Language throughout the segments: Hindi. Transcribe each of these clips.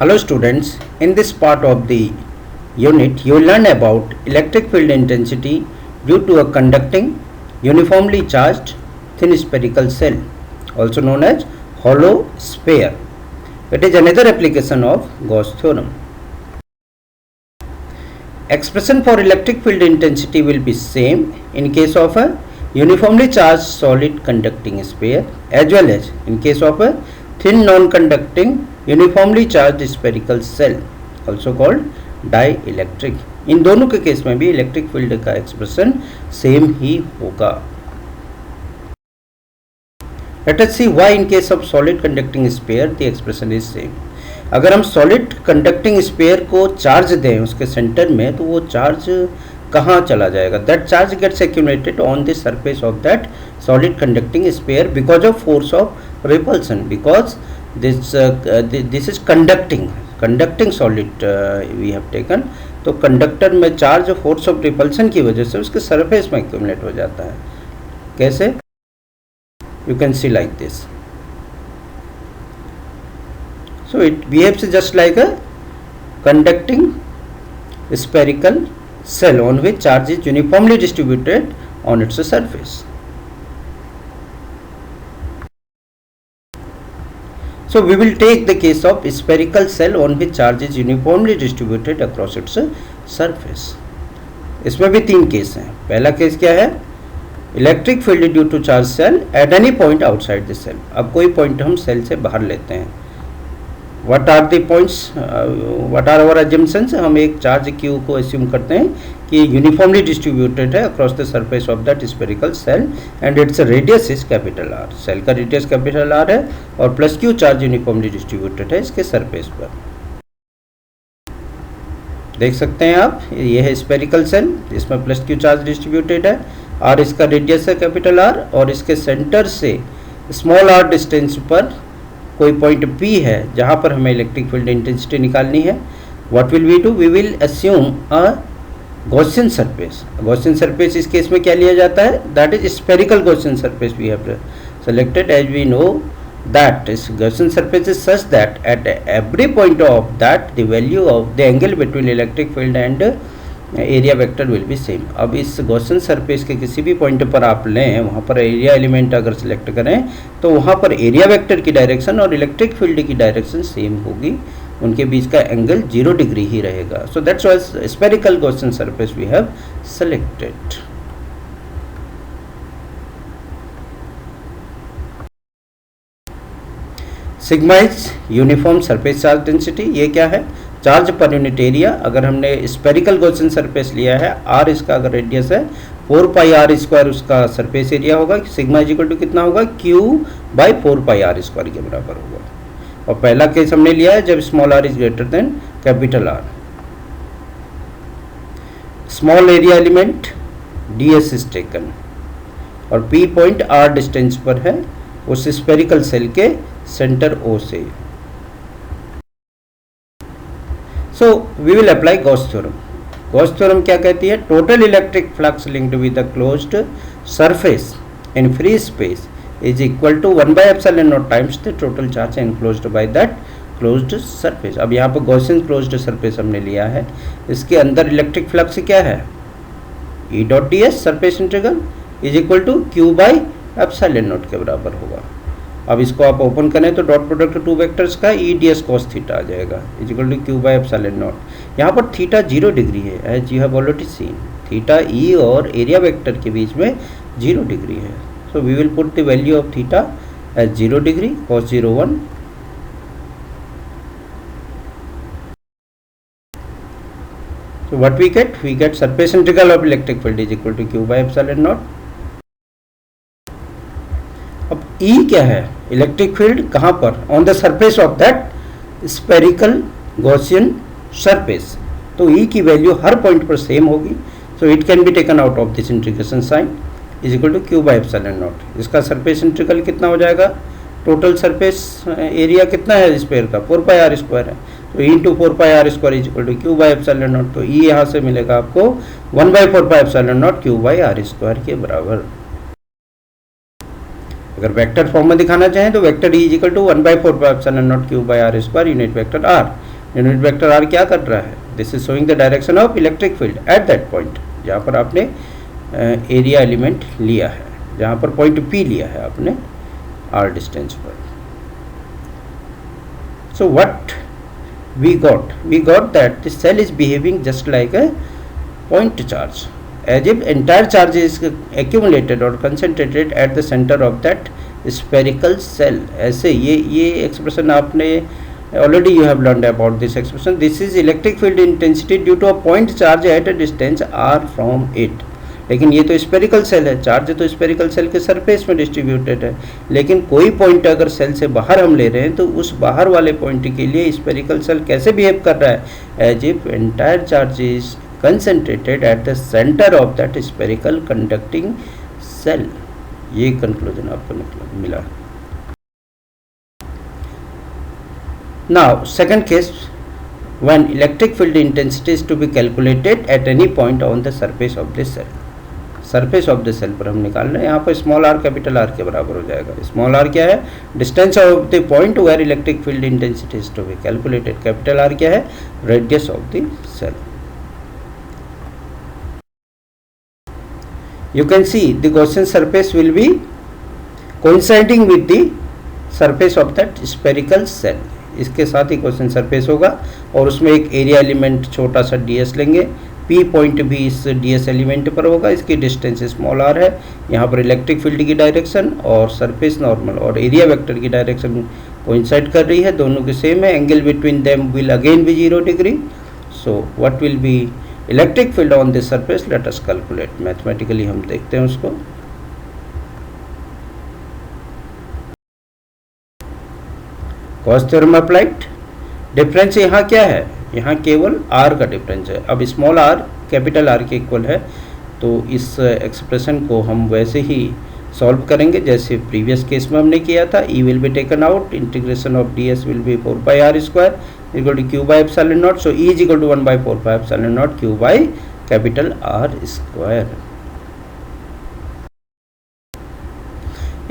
Hello students, in this part of the unit you will learn about electric field intensity due to a conducting uniformly charged thin spherical cell, also known as hollow sphere. It is another application of Gauss theorem. Expression for electric field intensity will be same in case of a uniformly charged solid conducting sphere as well as in case of a thin non-conducting uniformly charge spherical shell also called dielectric. इन दोनों के केस में भी इलेक्ट्रिक फील्ड का एक्सप्रेशन सेम ही होगा. Let us see why in case of solid conducting sphere the expression is same. अगर हम सॉलिड कंडक्टिंग स्फीयर को चार्ज दें उसके सेंटर में तो वो चार्ज कहाँ चला जाएगा? That charge gets accumulated on the surface of that solid conducting sphere because of force of repulsion. Because this is conducting solid we have taken. तो कंडक्टर में चार्ज फोर्स ऑफ रिपल्सन की वजह से उसके सरफेस में एक्यूमुलेट हो जाता है. कैसे? You can C like this. So it behaves just like a conducting spherical cell on which charge is uniformly distributed on its surface. So we will take the case of spherical cell on which charge is uniformly distributed across its surface. इसमें भी तीन केस हैं. पहला केस क्या है? Electric field due to charge shell at any point outside the shell. अब कोई पॉइंट हम सेल से बाहर लेते हैं. What are the points? What are our assumptions? हम एक चार्ज क्यू को अस्यूम करते हैं कि यूनिफॉर्मली डिस्ट्रीब्यूटेड है across the surface of that spherical shell and its radius is capital R. Shell का रेडियस कैपिटल आर है और plus Q charge uniformly distributed है इसके सरफेस पर. देख सकते हैं आप, ये है स्फेरिकल सेल इसमें प्लस क्यू चार्ज डिस्ट्रीब्यूटेड है. आर इसका रेडियस है कैपिटल आर और इसके सेंटर से स्मॉल आर डिस्टेंस पर कोई पॉइंट P है जहाँ पर हमें इलेक्ट्रिक फील्ड इंटेंसिटी निकालनी है. What will we do? We will assume a Gaussian surface. Gaussian surface इस केस में क्या लिया जाता है? That is spherical Gaussian surface we have selected as we know that this Gaussian surface is such that at every point of that the value of the angle between electric field and area vector will be same. अब इस गॉसियन सरफेस के किसी भी पॉइंट पर आप लें, वहाँ पर एरिया एलिमेंट अगर सिलेक्ट करें तो वहाँ पर एरिया वेक्टर की डायरेक्शन और इलेक्ट्रिक फील्ड की डायरेक्शन सेम होगी. उनके बीच का एंगल 0 डिग्री ही रहेगा. So that's why spherical Gaussian surface we have selected. Sigma is uniform surface charge density. ये क्या है? Charge per unit area. अगर हमने स्फेरिकल गॉसियन सरफेस लिया है, आर इसका अगर रेडियस है 4 पाई आर स्क्वायर उसका सरफेस एरिया होगा. सिग्मा इज इक्वल टू कितना होगा? Q by 4 pi R square के बराबर होगा. और पहला केस हमने लिया है जब small are is greater than capital R. Small area element ds is taken और P पॉइंट आर डिस्टेंस पर है उस स्फेरिकल सेल के सेंटर O से. So we will apply Gauss theorem. Gauss theorem क्या कहती है? Total electric flux linked with a closed surface in free space is equal to 1 by epsilon naught times the total charge enclosed by that closed surface. अब यहाँ पर Gaussian closed surface हमने लिया है. इसके अंदर इलेक्ट्रिक फ्लक्स क्या है? E dot ds surface integral is equal to Q by epsilon naught के बराबर होगा. अब इसको आप ओपन करें तो डॉट प्रोडक्ट टू वेक्टर्स का E D S cos theta आ जाएगा is equal to Q by epsilon naught. यहाँ पर थीटा 0 डिग्री है as you have already seen. Theta E और एरिया वेक्टर के बीच में 0 डिग्री है. So we will put the value of theta as 0 degree cos 01. So what we get? We get surface integral of electric field is equal to Q by epsilon naught. अब E क्या है? इलेक्ट्रिक फील्ड कहाँ पर? On the surface of that spherical Gaussian surface. तो E की वैल्यू हर पॉइंट पर सेम होगी. So it can be taken out of this integration sign is equal to Q by epsilon naught. इसका सरफेस इंटीग्रल कितना हो जाएगा? टोटल सरफेस एरिया कितना है स्फीयर का? 4 पाई आर स्क्वायर है. तो E into 4 pi R square is equal to Q by epsilon naught. तो E यहाँ से मिलेगा आपको 1 by 4 pi epsilon naught Q by R square के बराबर. अगर वेक्टर फॉर्म में दिखाना चाहें तो vector E is equal to 1 by 4 pi epsilon naught Q by R square unit vector R. Unit vector R क्या कर रहा है, this is showing the direction of electric field at that point, जहाँ पर आपने एरिया एलिमेंट लिया है, जहाँ पर पॉइंट पी लिया है आपने आर डिस्टेंस पर. So what we got that the cell is behaving just like a point charge, as if entire charge is accumulated or concentrated at the center of that spherical cell. ऐसे ये expression आपने already you have learned about this expression. This is electric field intensity due to a point charge at a distance r from it. लेकिन ये तो स्पेरिकल सेल है, चार्ज तो स्पेरिकल सेल के सरफेस में डिस्ट्रीब्यूटेड है, लेकिन कोई पॉइंट अगर सेल से बाहर हम ले रहे हैं तो उस बाहर वाले पॉइंट के लिए स्पेरिकल सेल कैसे बिहेव कर रहा है, as if entire charge is concentrated at the centre of that spherical conducting shell. ये कंक्लूजन आपको मिला. Now second case, when electric field intensity is to be calculated at any point on the surface of the cell. Surface of the shell पर हम निकाल रहे हैं, यहाँ पर स्मॉल आर कैपिटल आर के बराबर हो जाएगा. स्मॉल आर क्या है, distance of the point where electric field intensity is to be calculated. Capital R क्या है, radius of the shell. You can see the Gaussian surface will be coinciding with the surface of that spherical shell. इसके साथ ही गॉसियन सरफेस होगा और उसमें एक एरिया एलिमेंट छोटा सा ds लेंगे. P पॉइंट भी इस ds एलिमेंट पर होगा, इसकी डिस्टेंस स्मॉल r है. यहाँ पर इलेक्ट्रिक फील्ड की डायरेक्शन और सरफेस नॉर्मल और एरिया वेक्टर की डायरेक्शन कोइंसाइड कर रही है, दोनों की सेम है. Angle between them will again be 0 degree. So what will be electric field on this surface, let us calculate. Mathematically हम देखते हैं उसको. Gauss theorem applied. डिफरेंस यहाँ क्या है, यहाँ केवल r का डिफरेंस है. अब स्मॉल r कैपिटल R के इक्वल है, तो इस एक्सप्रेशन को हम वैसे ही सॉल्व करेंगे जैसे प्रीवियस केस में हमने किया था. E will be taken out, integration of ds will be 4 pi r square equal to q by epsilon naught. So E is equal to 1 by 4 pi epsilon naught q by capital R square.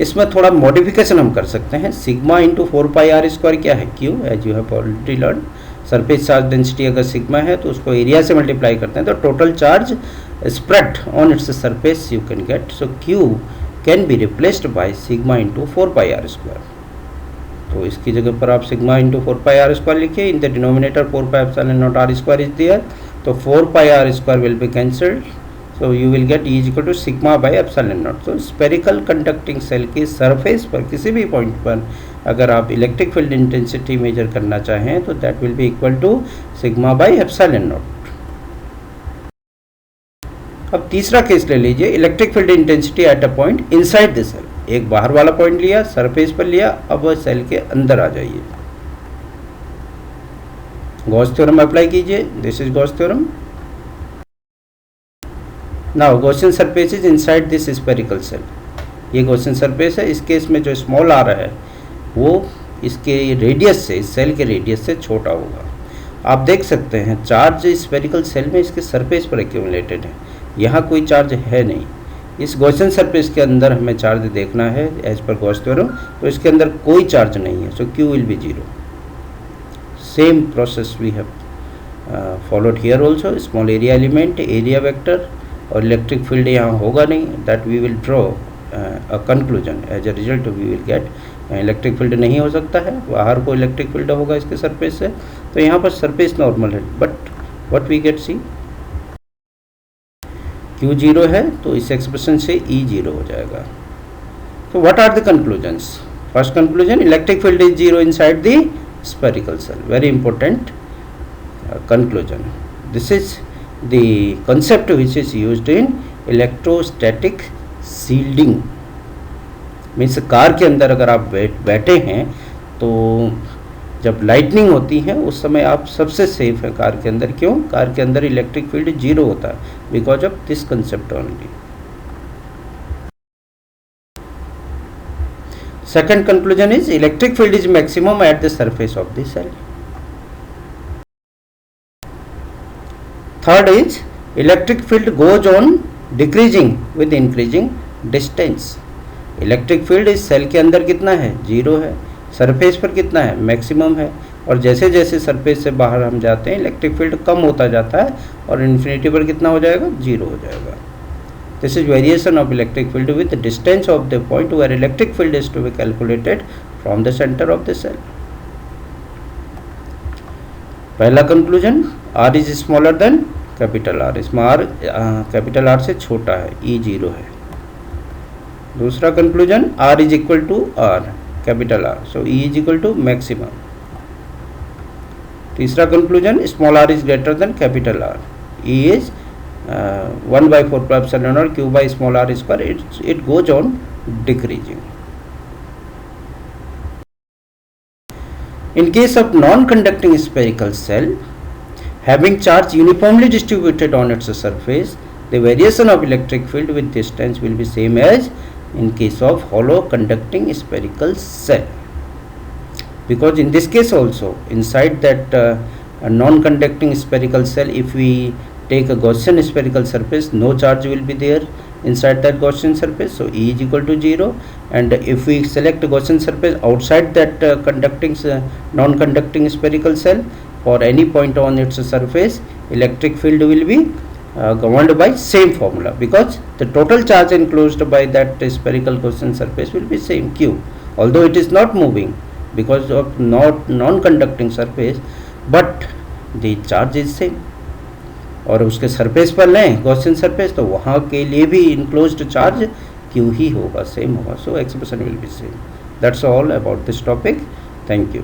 इसमें थोड़ा मॉडिफिकेशन हम कर सकते हैं. Sigma into 4 pi r square क्या है, q, as you have already learn. Surface charge density अगर सिग्मा है तो उसको एरिया से मल्टीप्लाई करते हैं तो total charge spread on its surface you can get. So q can be replaced by sigma into 4 pi r square. तो इसकी जगह पर आप sigma into 4 pi r square लिखिए. In the denominator 4 pi epsilon naught r square is there, तो 4 pi r square will be cancelled. So you will get E is equal to sigma by epsilon naught. तो स्पेरिकल कंडक्टिंग सेल के सरफेस पर किसी भी पॉइंट पर अगर आप इलेक्ट्रिक फील्ड इंटेंसिटी मेजर करना चाहें तो that will be equal to sigma by epsilon naught. अब तीसरा केस ले लीजिए, electric field intensity at a point inside the shell. एक बाहर वाला पॉइंट लिया, सरफेस पर लिया, अब वह सेल के अंदर आ जाइए. गॉस थ्योरम अप्लाई कीजिए. This is Gauss theorem. Now Gaussian surface is inside this spherical shell. ये गॉसियन सरफेस है. इस केस में जो स्मॉल आ रहा है वो इसके रेडियस से, इस सेल के रेडियस से छोटा होगा. आप देख सकते हैं चार्ज स्फेरिकल सेल में इसके सरफेस पर एक्यूमुलेटेड है, यहाँ कोई चार्ज है नहीं. इस गॉसियन सरफेस के अंदर हमें चार्ज देखना है एज पर गॉस थ्योरम, तो इसके अंदर कोई चार्ज नहीं है. So q will be 0. Same process we have followed here also. Small area element, area vector और इलेक्ट्रिक फील्ड यहाँ होगा नहीं. That we will draw a conclusion. As a result we will get electric field नहीं हो सकता है, बाहर को इलेक्ट्रिक फील्ड होगा इसके सरफेस से. तो यहाँ पर सरफेस नॉर्मल है, but what we get, see q 0 है तो इस एक्सप्रेशन से E 0 हो जाएगा. तो what are the conclusions. First conclusion, electric field is 0 inside the spherical shell. Very important conclusion. This is the concept which is used in electrostatic shielding. Means car के अंदर अगर आप बैठे हैं तो जब लाइटनिंग होती है उस समय आप सबसे सेफ है कार के अंदर. क्यों, कार के अंदर इलेक्ट्रिक फील्ड 0 होता है, because of this concept only. Second conclusion is electric field is maximum at the surface of the shell. Third is electric field goes on decreasing with increasing distance. Electric field इस सेल के अंदर कितना है, 0 है. सरफेस पर कितना है, मैक्सिमम है. और जैसे जैसे सरफेस से बाहर हम जाते हैं इलेक्ट्रिक फील्ड कम होता जाता है और इन्फिनिटी पर कितना हो जाएगा, 0 हो जाएगा. This is variation of electric field with distance of the point where electric field is to be calculated from the centre of the shell. पहला conclusion, r is smaller than capital R. इसमें आर कैपिटल आर से छोटा है, ई 0 है. दूसरा conclusion, r is equal to r capital R, so E is equal to maximum. तीसरा conclusion, small are is greater than capital are, E is 1/4 or q by small r square. It goes on decreasing. In case of non-conducting spherical cell having charge uniformly distributed on its surface, the variation of electric field with distance will be same as in case of hollow conducting spherical cell. Because in this case also, inside that a non-conducting spherical cell, if we take a Gaussian spherical surface, no charge will be there inside that Gaussian surface, so E is equal to 0. And if we select a Gaussian surface outside that non-conducting spherical cell, for any point on its surface, electric field will be governed by same formula, because the total charge enclosed by that spherical Gaussian surface will be same, Q, although it is not moving because of non-conducting surface, but the charge is same. और उसके सरफेस पर लें गॉसियन सरफेस, तो वहाँ के लिए भी इनक्लोज्ड चार्ज क्यू ही होगा, सेम होगा. सो expression will be same. That's all about this topic. Thank you.